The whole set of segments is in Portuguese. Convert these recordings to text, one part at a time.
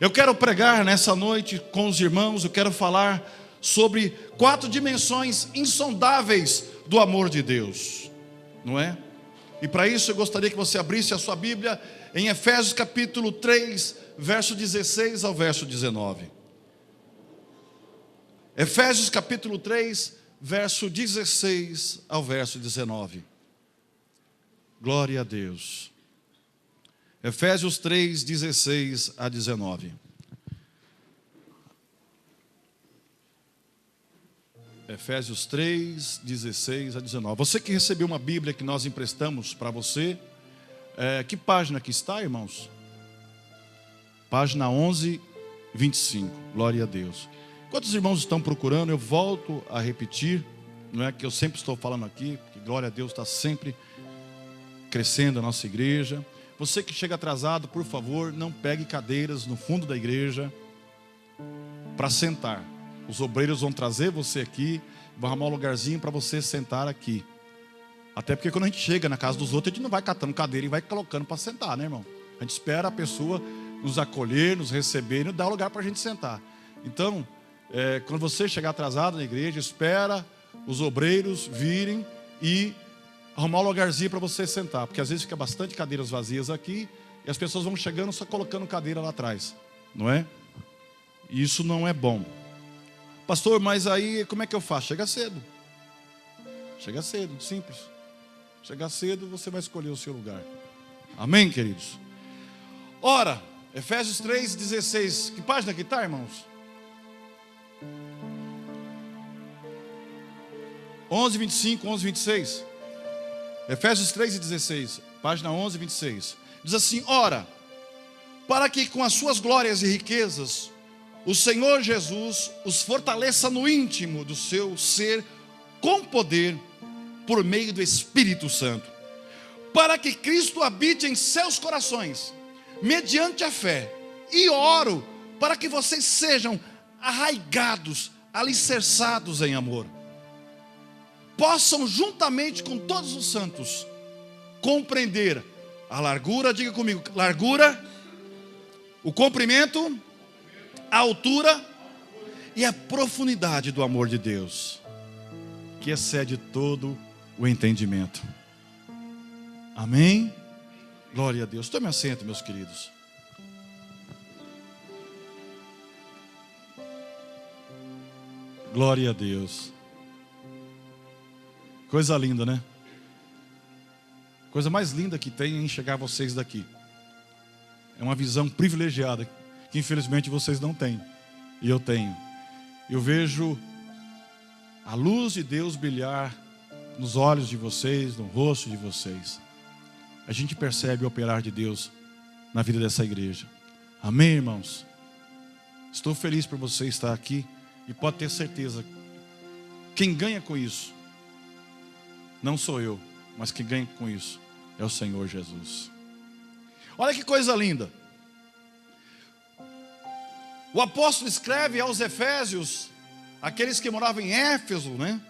Eu quero pregar nessa noite com os irmãos, eu quero falar sobre 4 dimensões insondáveis do amor de Deus, não é? E para isso eu gostaria que você abrisse a sua Bíblia em Efésios capítulo 3, verso 16 ao verso 19. Efésios capítulo 3, verso 16 ao verso 19. Glória a Deus. Efésios 3, 16 a 19. Efésios 3, 16 a 19. Você que recebeu uma Bíblia que nós emprestamos para você, que página que está, irmãos? Página 11, 25. Glória a Deus. Enquanto os irmãos estão procurando, eu volto a repetir, não é que eu sempre estou falando aqui, porque glória a Deus está sempre crescendo a nossa igreja. Você que chega atrasado, por favor, não pegue cadeiras no fundo da igreja para sentar. Os obreiros vão trazer você aqui, vão arrumar um lugarzinho para você sentar aqui. Até porque quando a gente chega na casa dos outros, a gente não vai catando cadeira e vai colocando para sentar, né, irmão? A gente espera a pessoa nos acolher, nos receber e dar lugar para a gente sentar. Então, quando você chegar atrasado na igreja, espera os obreiros virem e arrumar um lugarzinho para você sentar. Porque às vezes fica bastante cadeiras vazias aqui e as pessoas vão chegando só colocando cadeira lá atrás, não é? E isso não é bom. Pastor, mas aí como é que eu faço? Chega cedo. Chega cedo, simples. Chega cedo, você vai escolher o seu lugar. Amém, queridos? Ora, Efésios 3, 16. Que página que está, irmãos? 11, 25, 11, 26. Efésios 3 e 16. Página 11, 26. Diz assim: ora, para que com as suas glórias e riquezas o Senhor Jesus os fortaleça no íntimo do seu ser com poder por meio do Espírito Santo, para que Cristo habite em seus corações, mediante a fé. E oro para que vocês sejam arraigados, alicerçados em amor, possam juntamente com todos os santos compreender a largura, diga comigo, largura, o comprimento, a altura e a profundidade do amor de Deus, que excede todo o entendimento. Amém? Glória a Deus. Tome assento, meus queridos. Glória a Deus. Coisa linda, né? Coisa mais linda que tem é enxergar vocês daqui. É uma visão privilegiada que infelizmente vocês não têm, e eu tenho. Eu vejo a luz de Deus brilhar nos olhos de vocês, no rosto de vocês. A gente percebe o operar de Deus na vida dessa igreja. Amém, irmãos? Estou feliz por você estar aqui, e pode ter certeza, quem ganha com isso não sou eu, mas quem ganha com isso é o Senhor Jesus. Olha que coisa linda. O apóstolo escreve aos Efésios, aqueles que moravam em Éfeso, né?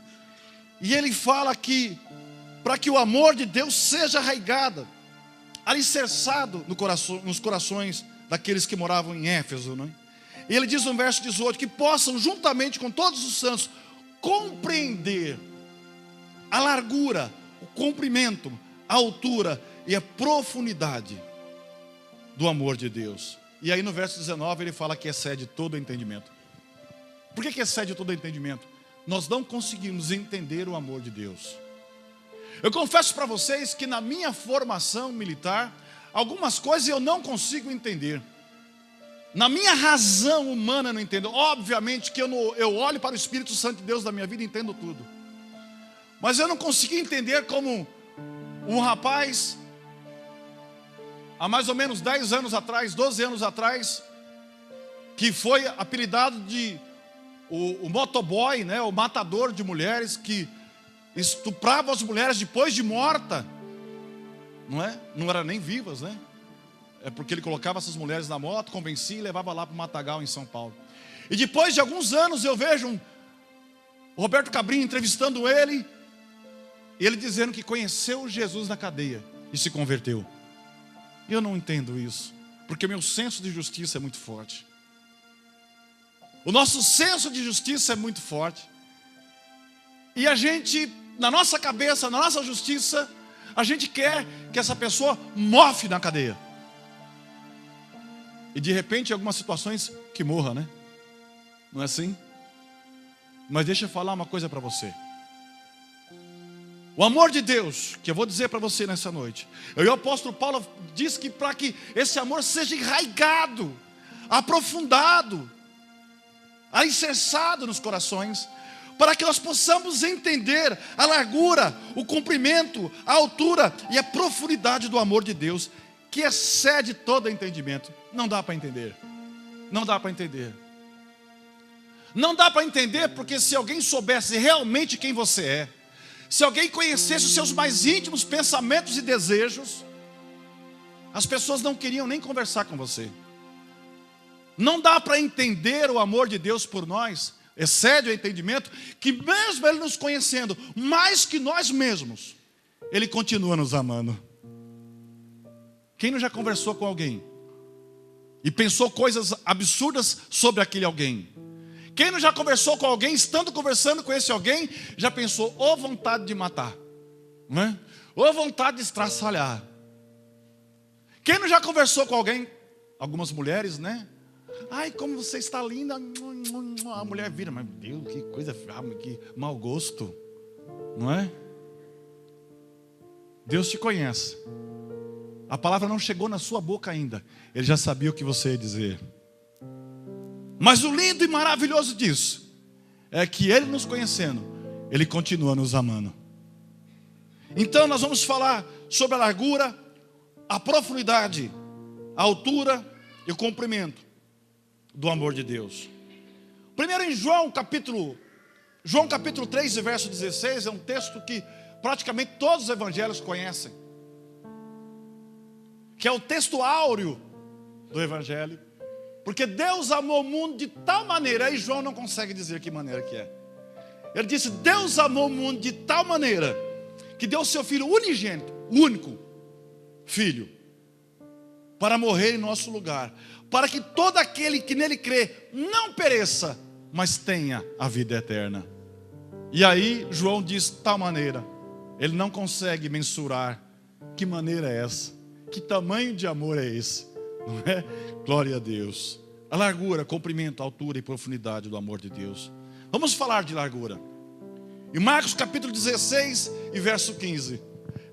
E ele fala que para que o amor de Deus seja arraigado, alicerçado nos corações daqueles que moravam em Éfeso, né? E ele diz no verso 18 que possam juntamente com todos os santos compreender a largura, o comprimento, a altura e a profundidade do amor de Deus. E aí no verso 19 ele fala que excede todo o entendimento. Por que excede todo o entendimento? Nós não conseguimos entender o amor de Deus. Eu confesso para vocês que na minha formação militar, algumas coisas eu não consigo entender. Na minha razão humana eu não entendo. Obviamente que eu olho para o Espírito Santo de Deus da minha vida e entendo tudo. Mas eu não consegui entender como um rapaz, há mais ou menos 10 anos atrás, 12 anos atrás, que foi apelidado de o motoboy, né, o matador de mulheres, que estuprava as mulheres depois de morta, não é? Não eram nem vivas, né? É porque ele colocava essas mulheres na moto, convencia e levava lá para o Matagal, em São Paulo. E depois de alguns anos eu vejo o Roberto Cabrinho entrevistando ele, e ele dizendo que conheceu Jesus na cadeia e se converteu. E eu não entendo isso. Porque meu senso de justiça é muito forte. O nosso senso de justiça é muito forte. E a gente, na nossa cabeça, na nossa justiça, a gente quer que essa pessoa mofe na cadeia. E de repente, em algumas situações, que morra, né? Não é assim? Mas deixa eu falar uma coisa para você. O amor de Deus, que eu vou dizer para você nessa noite. E o apóstolo Paulo diz que para que esse amor seja enraigado, aprofundado, alicerçado nos corações, para que nós possamos entender a largura, o comprimento, a altura e a profundidade do amor de Deus, que excede todo entendimento. Não dá para entender. Não dá para entender. Não dá para entender, porque se alguém soubesse realmente quem você é, se alguém conhecesse os seus mais íntimos pensamentos e desejos, as pessoas não queriam nem conversar com você. Não dá para entender o amor de Deus por nós, excede o entendimento, que mesmo Ele nos conhecendo mais que nós mesmos, Ele continua nos amando. Quem não já conversou com alguém e pensou coisas absurdas sobre aquele alguém? Quem não já conversou com alguém, estando conversando com esse alguém, já pensou, ou vontade de matar, não é? Ou vontade de estraçalhar. Quem não já conversou com alguém, algumas mulheres, né? Ai, como você está linda. A mulher vira, mas Deus, que coisa, que mau gosto, não é? Deus te conhece. A palavra não chegou na sua boca ainda. Ele já sabia o que você ia dizer. Mas o lindo e maravilhoso disso é que Ele nos conhecendo, Ele continua nos amando. Então nós vamos falar sobre a largura, a profundidade, a altura e o comprimento do amor de Deus. Primeiro em João capítulo 3, verso 16, é um texto que praticamente todos os evangelhos conhecem, que é o texto áureo do evangelho. Porque Deus amou o mundo de tal maneira, aí João não consegue dizer que maneira que é. Ele disse, Deus amou o mundo de tal maneira, que deu o seu Filho unigênito, único Filho, para morrer em nosso lugar, para que todo aquele que nele crê, não pereça, mas tenha a vida eterna. E aí João diz, tal maneira, ele não consegue mensurar, que maneira é essa? Que tamanho de amor é esse? Não é? Glória a Deus. A largura, comprimento, altura e profundidade do amor de Deus. Vamos falar de largura. Em Marcos capítulo 16 e verso 15.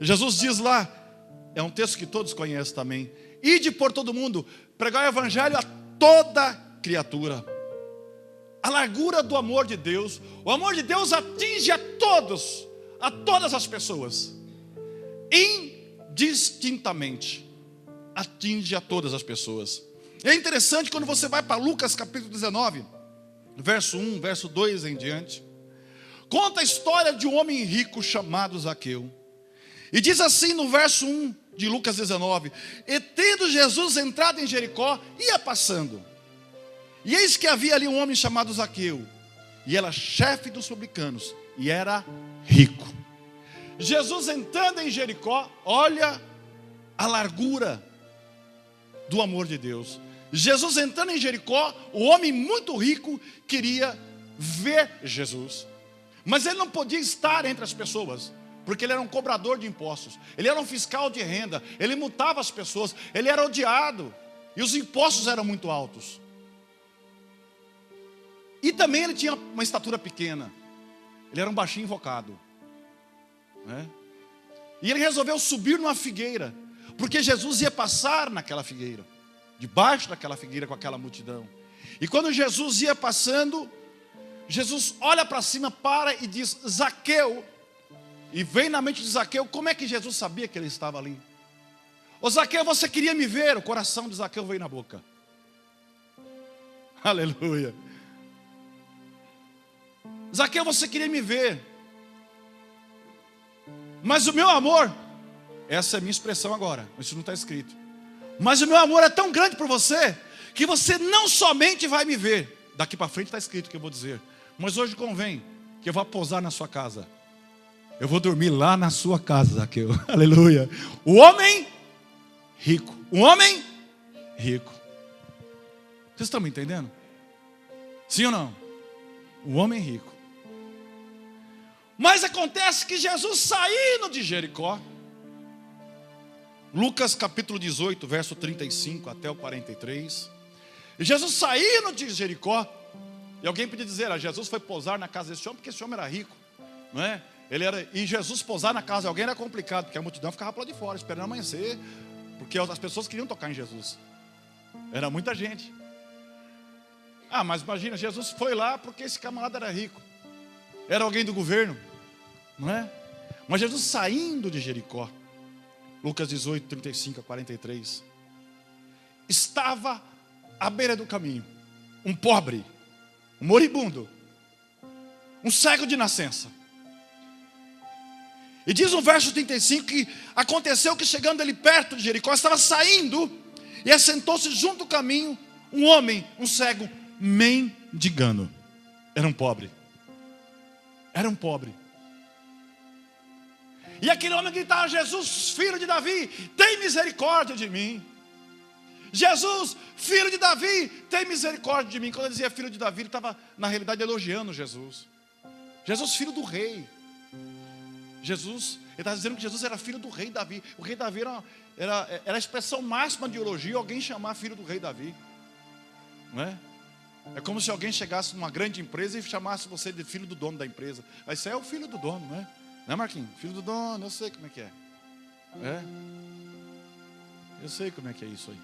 Jesus diz lá, é um texto que todos conhecem também. Ide por todo mundo, pregar o evangelho a toda criatura. A largura do amor de Deus. O amor de Deus atinge a todas as pessoas. Indistintamente. Atinge a todas as pessoas. É interessante quando você vai para Lucas capítulo 19, verso 1, verso 2 em diante. Conta a história de um homem rico chamado Zaqueu. E diz assim no verso 1 de Lucas 19: e tendo Jesus entrado em Jericó, ia passando. E eis que havia ali um homem chamado Zaqueu, e era chefe dos publicanos, e era rico. Jesus entrando em Jericó, olha a largura do amor de Deus. Jesus entrando em Jericó, o homem muito rico queria ver Jesus, mas ele não podia estar entre as pessoas, porque ele era um cobrador de impostos, ele era um fiscal de renda, ele multava as pessoas, ele era odiado, e os impostos eram muito altos. E também ele tinha uma estatura pequena, ele era um baixinho invocado, né? E ele resolveu subir numa figueira, porque Jesus ia passar naquela figueira, debaixo daquela figueira com aquela multidão. E quando Jesus ia passando, Jesus olha para cima, para e diz, Zaqueu. E vem na mente de Zaqueu, como é que Jesus sabia que ele estava ali? Ô Zaqueu, você queria me ver? O coração de Zaqueu veio na boca. Aleluia. Zaqueu, você queria me ver, mas o meu amor, essa é a minha expressão agora, isso não está escrito, mas o meu amor é tão grande por você, que você não somente vai me ver, daqui para frente está escrito o que eu vou dizer, mas hoje convém que eu vá pousar na sua casa, eu vou dormir lá na sua casa, Zaqueu. Aleluia. O homem rico, rico. Vocês estão me entendendo? Sim ou não? O homem rico. Mas acontece que Jesus saindo de Jericó, Lucas capítulo 18, verso 35 até o 43. Jesus saindo de Jericó, e alguém podia dizer, Jesus foi pousar na casa desse homem, porque esse homem era rico, não é? E Jesus pousar na casa de alguém era complicado, porque a multidão ficava para lá de fora, esperando amanhecer, porque as pessoas queriam tocar em Jesus. Era muita gente. Mas imagina, Jesus foi lá porque esse camarada era rico, era alguém do governo, não é? Mas Jesus saindo de Jericó, Lucas 18, 35 a 43, estava à beira do caminho um pobre, um moribundo, um cego de nascença. E diz no verso 35 que aconteceu que chegando ele perto de Jericó, estava saindo e assentou-se junto do caminho um homem, um cego, mendigando. Era um pobre. Era um pobre. E aquele homem gritava, Jesus, filho de Davi, tem misericórdia de mim. Jesus, filho de Davi, tem misericórdia de mim. Quando ele dizia filho de Davi, ele estava na realidade elogiando Jesus. Jesus, filho do rei. Jesus, ele estava dizendo que Jesus era filho do rei Davi. O rei Davi era a expressão máxima de elogio, alguém chamar filho do rei Davi. Não é? É como se alguém chegasse numa grande empresa e chamasse você de filho do dono da empresa. Aí você é o filho do dono, não é? Não é, Marquinhos? Filho do dono, eu sei como é que é. Eu sei como é que é isso aí.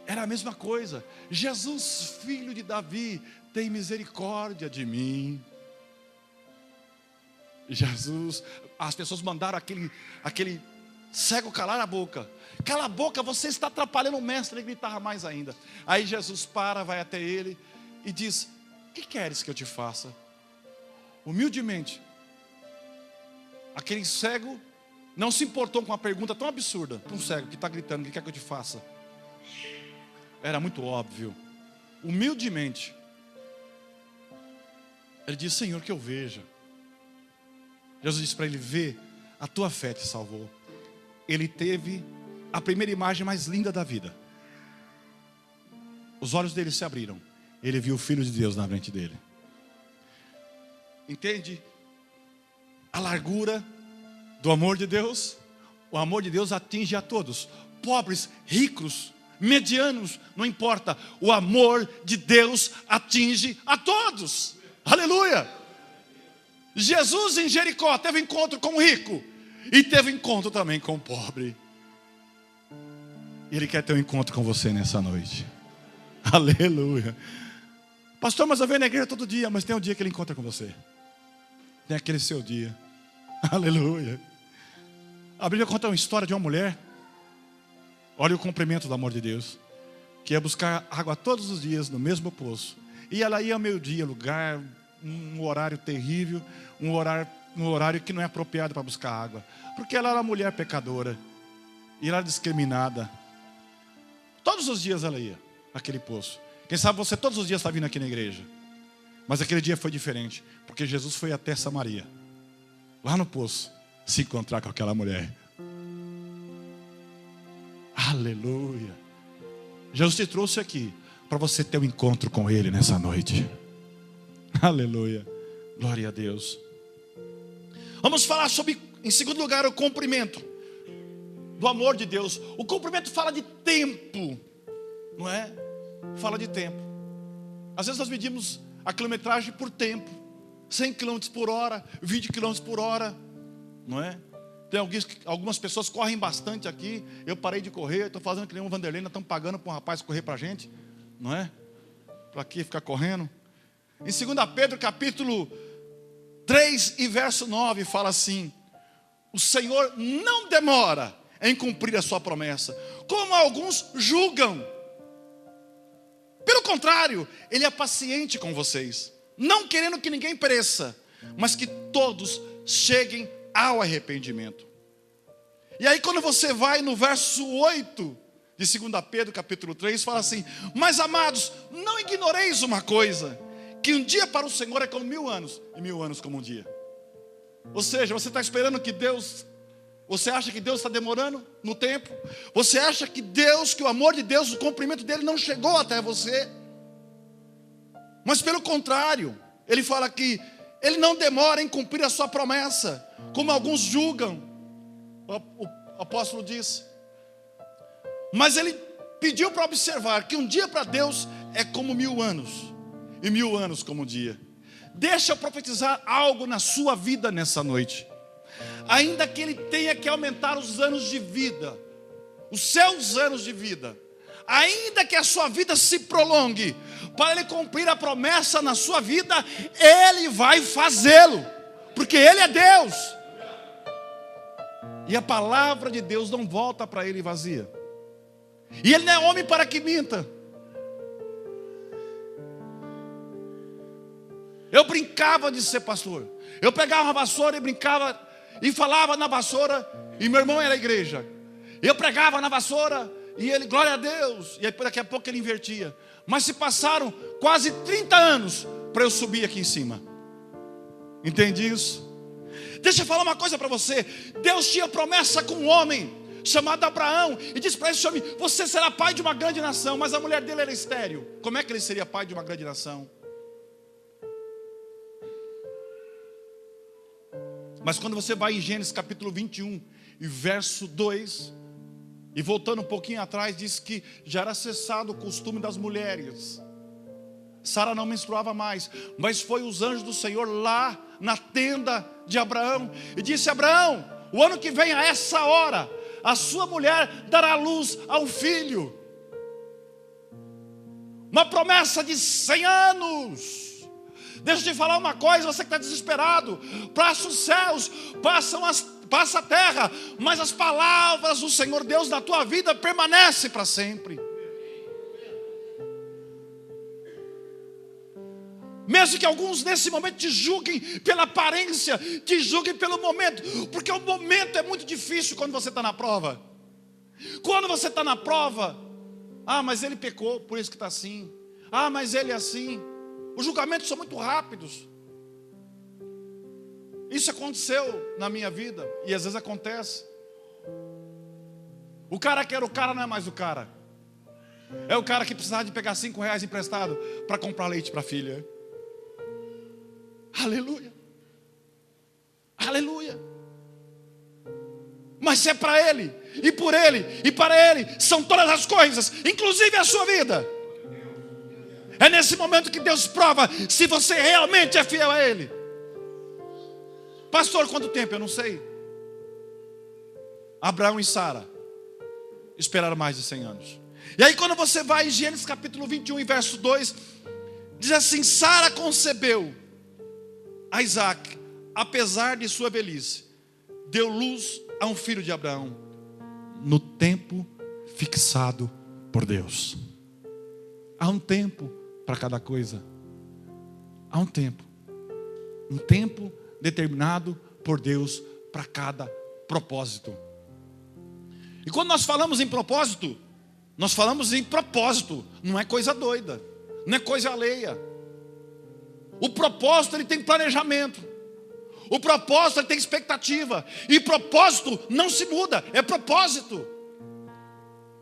Era a mesma coisa. Jesus, filho de Davi, tem misericórdia de mim. Jesus, as pessoas mandaram aquele cego calar a boca. Cala a boca, você está atrapalhando o mestre. Ele gritava mais ainda. Aí Jesus vai até ele e diz, o que queres que eu te faça? Humildemente, aquele cego não se importou com uma pergunta tão absurda. Um cego que está gritando, o que quer que eu te faça? Era muito óbvio. Humildemente, ele disse, Senhor, que eu veja. Jesus disse para ele, vê, a tua fé te salvou. Ele teve a primeira imagem mais linda da vida. Os olhos dele se abriram. Ele viu o Filho de Deus na frente dele. Entende? A largura do amor de Deus. O amor de Deus atinge a todos. Pobres, ricos, medianos, não importa. O amor de Deus atinge a todos. Aleluia! Jesus em Jericó teve encontro com o rico. E teve encontro também com o pobre. E Ele quer ter um encontro com você nessa noite. Aleluia. Pastor, mas eu venho na igreja todo dia. Mas tem um dia que Ele encontra com você. Tem aquele seu dia. Aleluia. A Bíblia conta uma história de uma mulher. Olha o cumprimento do amor de Deus. Que ia buscar água todos os dias no mesmo poço. E ela ia ao meio-dia, lugar, um horário terrível, um horário que não é apropriado para buscar água. Porque ela era mulher pecadora. E ela era discriminada. Todos os dias ela ia naquele poço. Quem sabe você todos os dias está vindo aqui na igreja. Mas aquele dia foi diferente. Porque Jesus foi até Samaria. Lá no poço. Se encontrar com aquela mulher. Aleluia. Jesus te trouxe aqui para você ter um encontro com Ele nessa noite. Aleluia. Glória a Deus. Vamos falar sobre, em segundo lugar, o cumprimento do amor de Deus. O cumprimento fala de tempo, não é? Fala de tempo. Às vezes nós medimos a quilometragem por tempo. 100 km por hora, 20 km por hora, não é? Tem algumas pessoas correm bastante aqui. Eu parei de correr, estou fazendo que nem um Vanderlei. Nós estamos pagando para um rapaz correr para a gente, não é? Para aqui ficar correndo. Em 2 Pedro capítulo 3 e verso 9 fala assim: o Senhor não demora em cumprir a sua promessa, como alguns julgam. Pelo contrário, Ele é paciente com vocês, não querendo que ninguém pereça, mas que todos cheguem ao arrependimento. E aí quando você vai no verso 8 de 2 Pedro capítulo 3, fala assim: mas amados, não ignoreis uma coisa, que um dia para o Senhor é como 1000 anos, e 1000 anos como um dia. Ou seja, você está esperando que Deus Você acha que Deus está demorando no tempo? Você acha que Deus, que o amor de Deus, o cumprimento dele não chegou até você? Mas pelo contrário, ele fala que ele não demora em cumprir a sua promessa, como alguns julgam, o apóstolo disse. Mas ele pediu para observar que um dia para Deus é como 1000 anos, e 1000 anos como um dia. Deixa eu profetizar algo na sua vida nessa noite. Ainda que ele tenha que aumentar os anos de vida, os seus anos de vida, ainda que a sua vida se prolongue, para ele cumprir a promessa na sua vida, ele vai fazê-lo, porque ele é Deus. E a palavra de Deus não volta para ele vazia. E ele não é homem para que minta. Eu brincava de ser pastor. Eu pegava uma vassoura e brincava e falava na vassoura, e meu irmão era a igreja. Eu pregava na vassoura e ele, glória a Deus. E aí daqui a pouco ele invertia. Mas se passaram quase 30 anos para eu subir aqui em cima. Entende isso? Deixa eu falar uma coisa para você. Deus tinha promessa com um homem chamado Abraão, e disse para esse homem: você será pai de uma grande nação. Mas a mulher dele era estéril. Como é que ele seria pai de uma grande nação? Mas quando você vai em Gênesis capítulo 21 e verso 2, e voltando um pouquinho atrás, diz que já era cessado o costume das mulheres. Sara não menstruava mais, mas foi os anjos do Senhor lá na tenda de Abraão, e disse: Abraão, o ano que vem a essa hora, a sua mulher dará luz a um filho. Uma promessa de 100 anos. Deixa eu te falar uma coisa, você que está desesperado. Passa os céus, passa a terra, mas as palavras do Senhor Deus na tua vida permanecem para sempre. Mesmo que alguns nesse momento te julguem pela aparência, te julguem pelo momento, porque o momento é muito difícil quando você está na prova. Quando você está na prova, mas ele pecou, por isso que está assim. Mas ele é assim. Os julgamentos são muito rápidos. Isso aconteceu na minha vida, e às vezes acontece. O cara que era o cara não é mais o cara. É o cara que precisava de pegar R$5 emprestado para comprar leite para a filha. Aleluia. Aleluia. Mas se é para ele, e por ele, e para ele são todas as coisas, inclusive a sua vida. É nesse momento que Deus prova se você realmente é fiel a ele. Pastor, quanto tempo? Eu não sei. Abraão e Sara esperaram mais de 100 anos. E aí quando você vai em Gênesis capítulo 21 e verso 2, diz assim: Sara concebeu a Isaac, apesar de sua velhice, deu luz a um filho de Abraão, no tempo fixado por Deus. Há um tempo para cada coisa. Há um tempo determinado por Deus para cada propósito. E quando nós falamos em propósito, nós falamos em propósito, não é coisa doida, não é coisa alheia. O propósito, ele tem planejamento. O propósito, ele tem expectativa. E propósito não se muda, é propósito.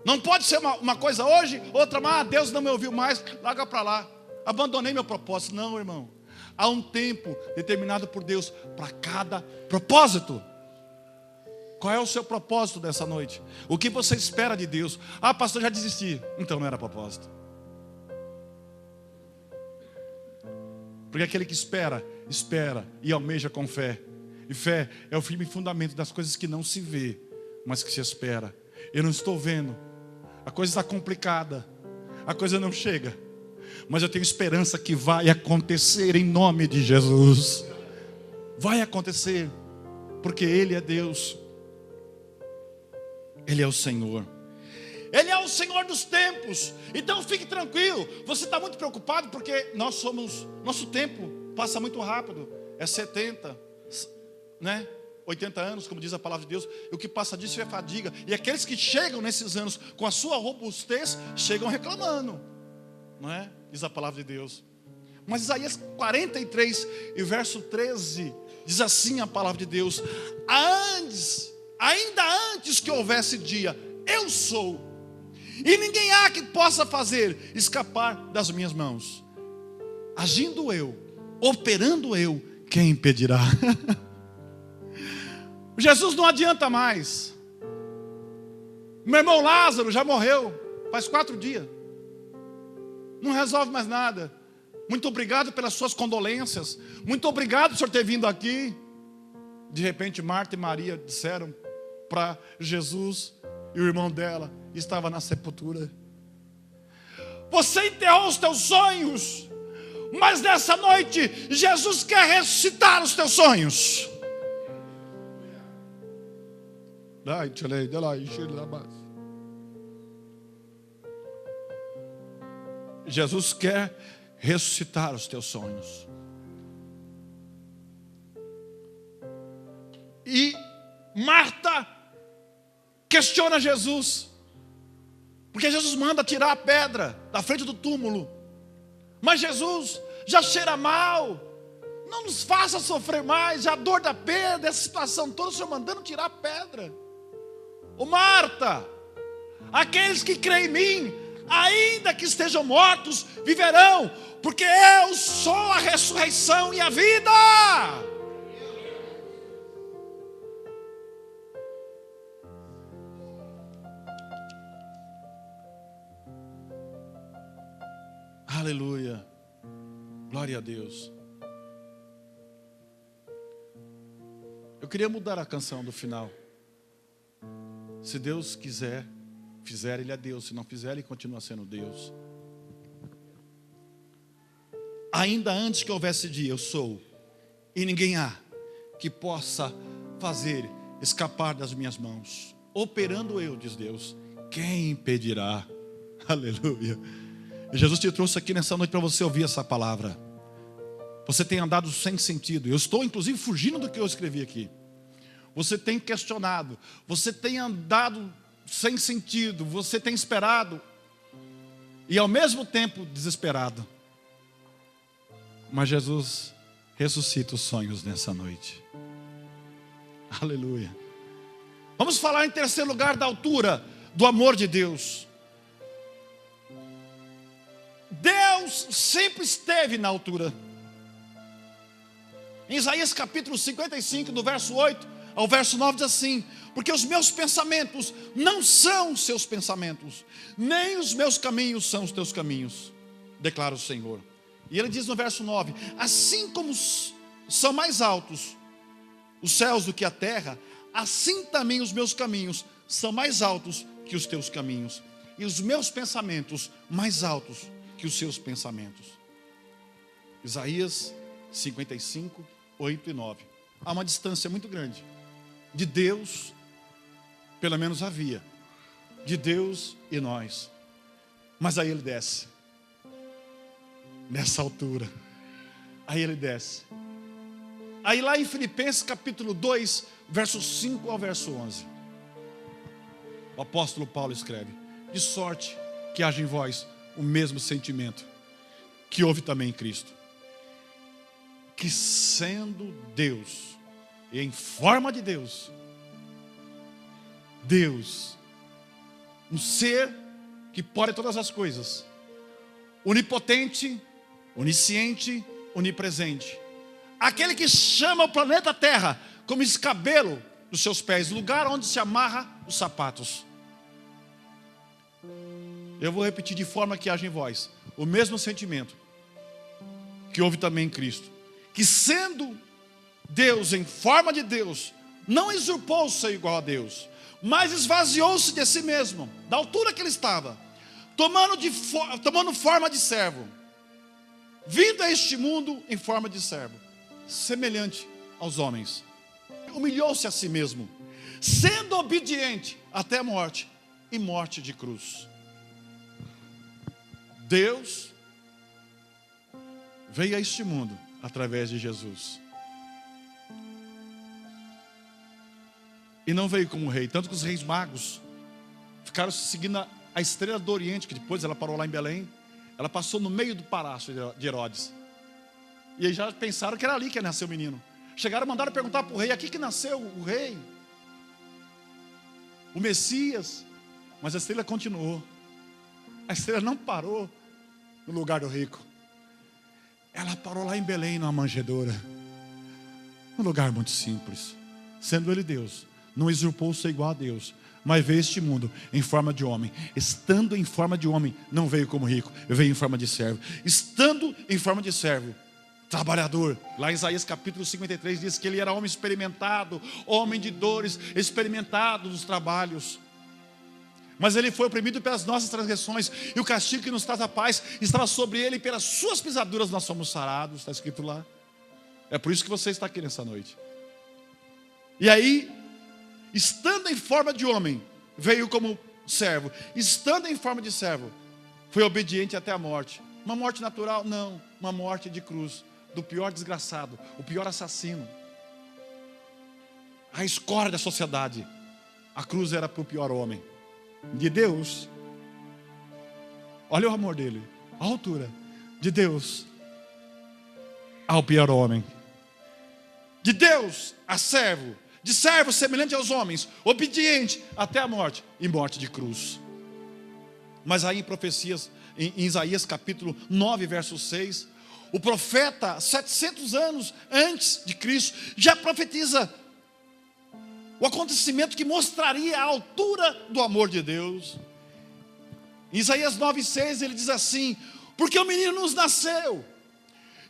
Não pode ser uma coisa hoje, outra, Deus não me ouviu mais, larga para lá, abandonei meu propósito. Não, irmão. Há um tempo determinado por Deus para cada propósito. Qual é o seu propósito dessa noite? O que você espera de Deus? Pastor, já desisti. Então não era propósito. Porque aquele que espera e almeja com fé. E fé é o firme fundamento das coisas que não se vê, mas que se espera. Eu não estou vendo, a coisa está complicada, a coisa não chega, mas eu tenho esperança que vai acontecer em nome de Jesus. Vai acontecer, porque Ele é Deus. Ele é o Senhor. Ele é o Senhor dos tempos. Então fique tranquilo. Você está muito preocupado porque nosso tempo passa muito rápido. É 70, 80 anos, como diz a palavra de Deus. E o que passa disso é fadiga. E aqueles que chegam nesses anos com a sua robustez, chegam reclamando, não é? Diz a palavra de Deus. Mas Isaías 43 e verso 13 diz assim a palavra de Deus: ainda antes que houvesse dia, eu sou. E ninguém há que possa fazer escapar das minhas mãos. Agindo eu, operando eu, quem impedirá? Jesus não adianta mais. Meu irmão Lázaro já morreu, faz 4 dias. Não resolve mais nada. Muito obrigado pelas suas condolências. Muito obrigado por o senhor ter vindo aqui. De repente Marta e Maria disseram para Jesus, e o irmão dela estava na sepultura: você enterrou os teus sonhos, mas nessa noite Jesus quer ressuscitar os teus sonhos. Jesus quer ressuscitar os teus sonhos. E Marta questiona Jesus, porque Jesus manda tirar a pedra da frente do túmulo. Mas Jesus, já cheira mal, não nos faça sofrer mais, já a dor da perda, essa situação toda, o Senhor mandando tirar a pedra. Ô Marta, aqueles que creem em mim, ainda que estejam mortos, viverão, porque eu sou a ressurreição e a vida. Aleluia, glória a Deus. Eu queria mudar a canção do final. Se Deus quiser, fizer, Ele é Deus. Se não fizer, Ele continua sendo Deus. Ainda antes que houvesse dia, eu sou, e ninguém há que possa fazer escapar das minhas mãos. Operando eu, diz Deus, quem impedirá? Aleluia. Jesus te trouxe aqui nessa noite para você ouvir essa palavra. Você tem andado sem sentido. Eu estou inclusive fugindo do que eu escrevi aqui. Você tem questionado, você tem andado sem sentido, você tem esperado e ao mesmo tempo desesperado. Mas Jesus ressuscita os sonhos nessa noite. Aleluia. Vamos falar em terceiro lugar da altura do amor de Deus. Deus sempre esteve na altura. Em Isaías capítulo 55, do verso 8 ao verso 9 diz assim: porque os meus pensamentos não são os seus pensamentos, nem os meus caminhos são os teus caminhos, declara o Senhor. E ele diz no verso 9: assim como são mais altos os céus do que a terra, assim também os meus caminhos são mais altos que os teus caminhos, e os meus pensamentos mais altos que os seus pensamentos. Isaías 55, 8 e 9. Há uma distância muito grande de Deus, pelo menos havia, de Deus e nós. Mas aí Ele desce, nessa altura, aí Ele desce. Aí lá em Filipenses capítulo 2, versos 5 ao verso 11, o apóstolo Paulo escreve: de sorte que haja em vós o mesmo sentimento que houve também em Cristo, que sendo Deus, e em forma de Deus, um ser que pode todas as coisas, onipotente, onisciente, onipresente, aquele que chama o planeta Terra como escabelo dos seus pés, lugar onde se amarra os sapatos. Eu vou repetir: de forma que haja em vós o mesmo sentimento que houve também em Cristo, que sendo Deus em forma de Deus, não usurpou ser igual a Deus, mas esvaziou-se de si mesmo, da altura que Ele estava, tomando forma de servo, vindo a este mundo em forma de servo, semelhante aos homens, humilhou-se a si mesmo, sendo obediente até a morte, e morte de cruz. Deus veio a este mundo através de Jesus. E não veio como rei, tanto que os reis magos ficaram seguindo a estrela do Oriente, que depois ela parou lá em Belém. Ela passou no meio do palácio de Herodes. E aí já pensaram que era ali que nasceu o menino. Chegaram, mandaram perguntar para o rei: aqui que nasceu o rei? o Messias, mas a estrela continuou. A estrela não parou no lugar do rico. Ela parou lá em Belém, numa manjedoura. Um lugar muito simples. Sendo ele Deus, não usurpou ser igual a Deus, mas veio este mundo em forma de homem. Estando em forma de homem, não veio como rico, veio em forma de servo. Estando em forma de servo, trabalhador. Lá em Isaías capítulo 53 diz que ele era homem experimentado, homem de dores, experimentado dos trabalhos. Mas ele foi oprimido pelas nossas transgressões, e o castigo que nos traz a paz estava sobre ele, e pelas suas pisaduras nós somos sarados. Está escrito lá. É por isso que você está aqui nessa noite. E aí, estando em forma de homem, veio como servo. Estando em forma de servo, foi obediente até a morte. Uma morte natural? Não, uma morte de cruz. Do pior desgraçado, o pior assassino, a escória da sociedade. A cruz era para o pior homem. De Deus, olha o amor dele, a altura. De Deus ao pior homem. De Deus a servo. De servo semelhante aos homens, obediente até a morte, e morte de cruz. Mas aí em profecias, em Isaías capítulo 9, verso 6, o profeta, 700 anos antes de Cristo, já profetiza o acontecimento que mostraria a altura do amor de Deus. Em Isaías 9,6 ele diz assim: porque o menino nos nasceu,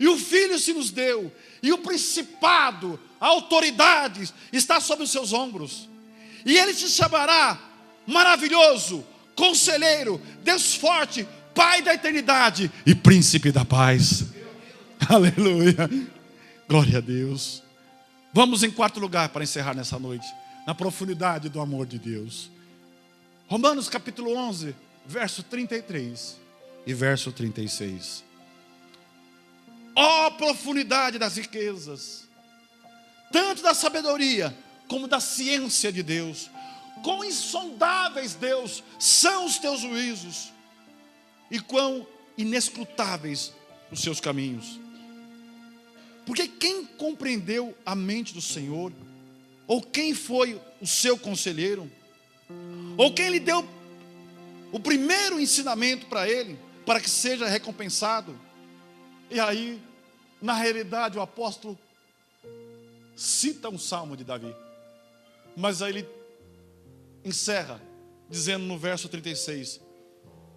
e o filho se nos deu, e o principado, a autoridade está sobre os seus ombros, e ele se chamará Maravilhoso, Conselheiro, Deus Forte, Pai da Eternidade e Príncipe da Paz. Aleluia, glória a Deus. Vamos em quarto lugar para encerrar nessa noite, na profundidade do amor de Deus. Romanos capítulo 11, verso 33 e verso 36. Ó profundidade das riquezas, tanto da sabedoria como da ciência de Deus. Quão insondáveis, Deus, são os teus juízos, e quão inescrutáveis os seus caminhos. Porque quem compreendeu a mente do Senhor? Ou quem foi o seu conselheiro? Ou quem lhe deu o primeiro ensinamento para ele, para que seja recompensado? E aí, na realidade, o apóstolo cita um salmo de Davi, mas aí ele encerra dizendo no verso 36: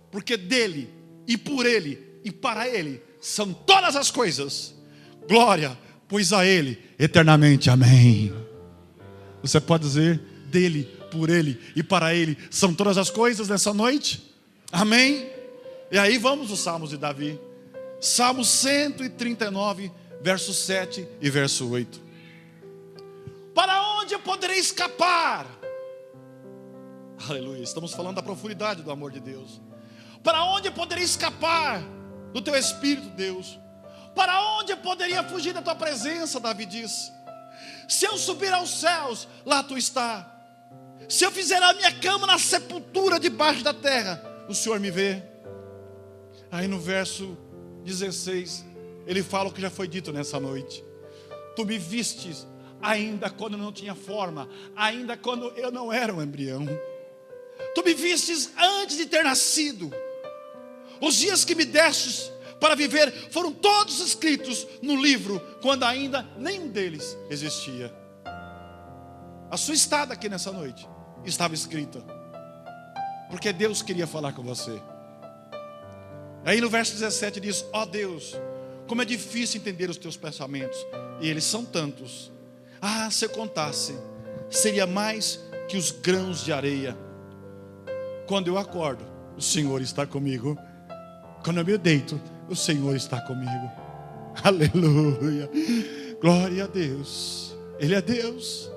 porque dele, e por ele, e para ele são todas as coisas. Glória, pois a ele eternamente, amém. Você pode dizer: dele, por ele e para ele são todas as coisas nessa noite? Amém? E aí vamos aos salmos de Davi. Salmo 139, verso 7 e verso 8. Para onde eu poderei escapar? Aleluia, estamos falando da profundidade do amor de Deus. Para onde eu poderei escapar do teu Espírito, Deus? Para onde eu poderia fugir da tua presença? Davi diz: se eu subir aos céus, lá tu está. Se eu fizer a minha cama na sepultura debaixo da terra, o Senhor me vê. Aí no verso 16, ele fala o que já foi dito nessa noite: tu me vistes ainda quando eu não tinha forma, ainda quando eu não era um embrião. Tu me vistes antes de ter nascido. Os dias que me destes para viver foram todos escritos no livro, quando ainda nenhum deles existia. A sua estada aqui nessa noite estava escrita, porque Deus queria falar com você. Aí no verso 17 diz: ó Deus, como é difícil entender os teus pensamentos, e eles são tantos. Ah, se eu contasse, seria mais que os grãos de areia. Quando eu acordo, o Senhor está comigo. Quando eu me deito, o Senhor está comigo. Aleluia, glória a Deus. Ele é Deus.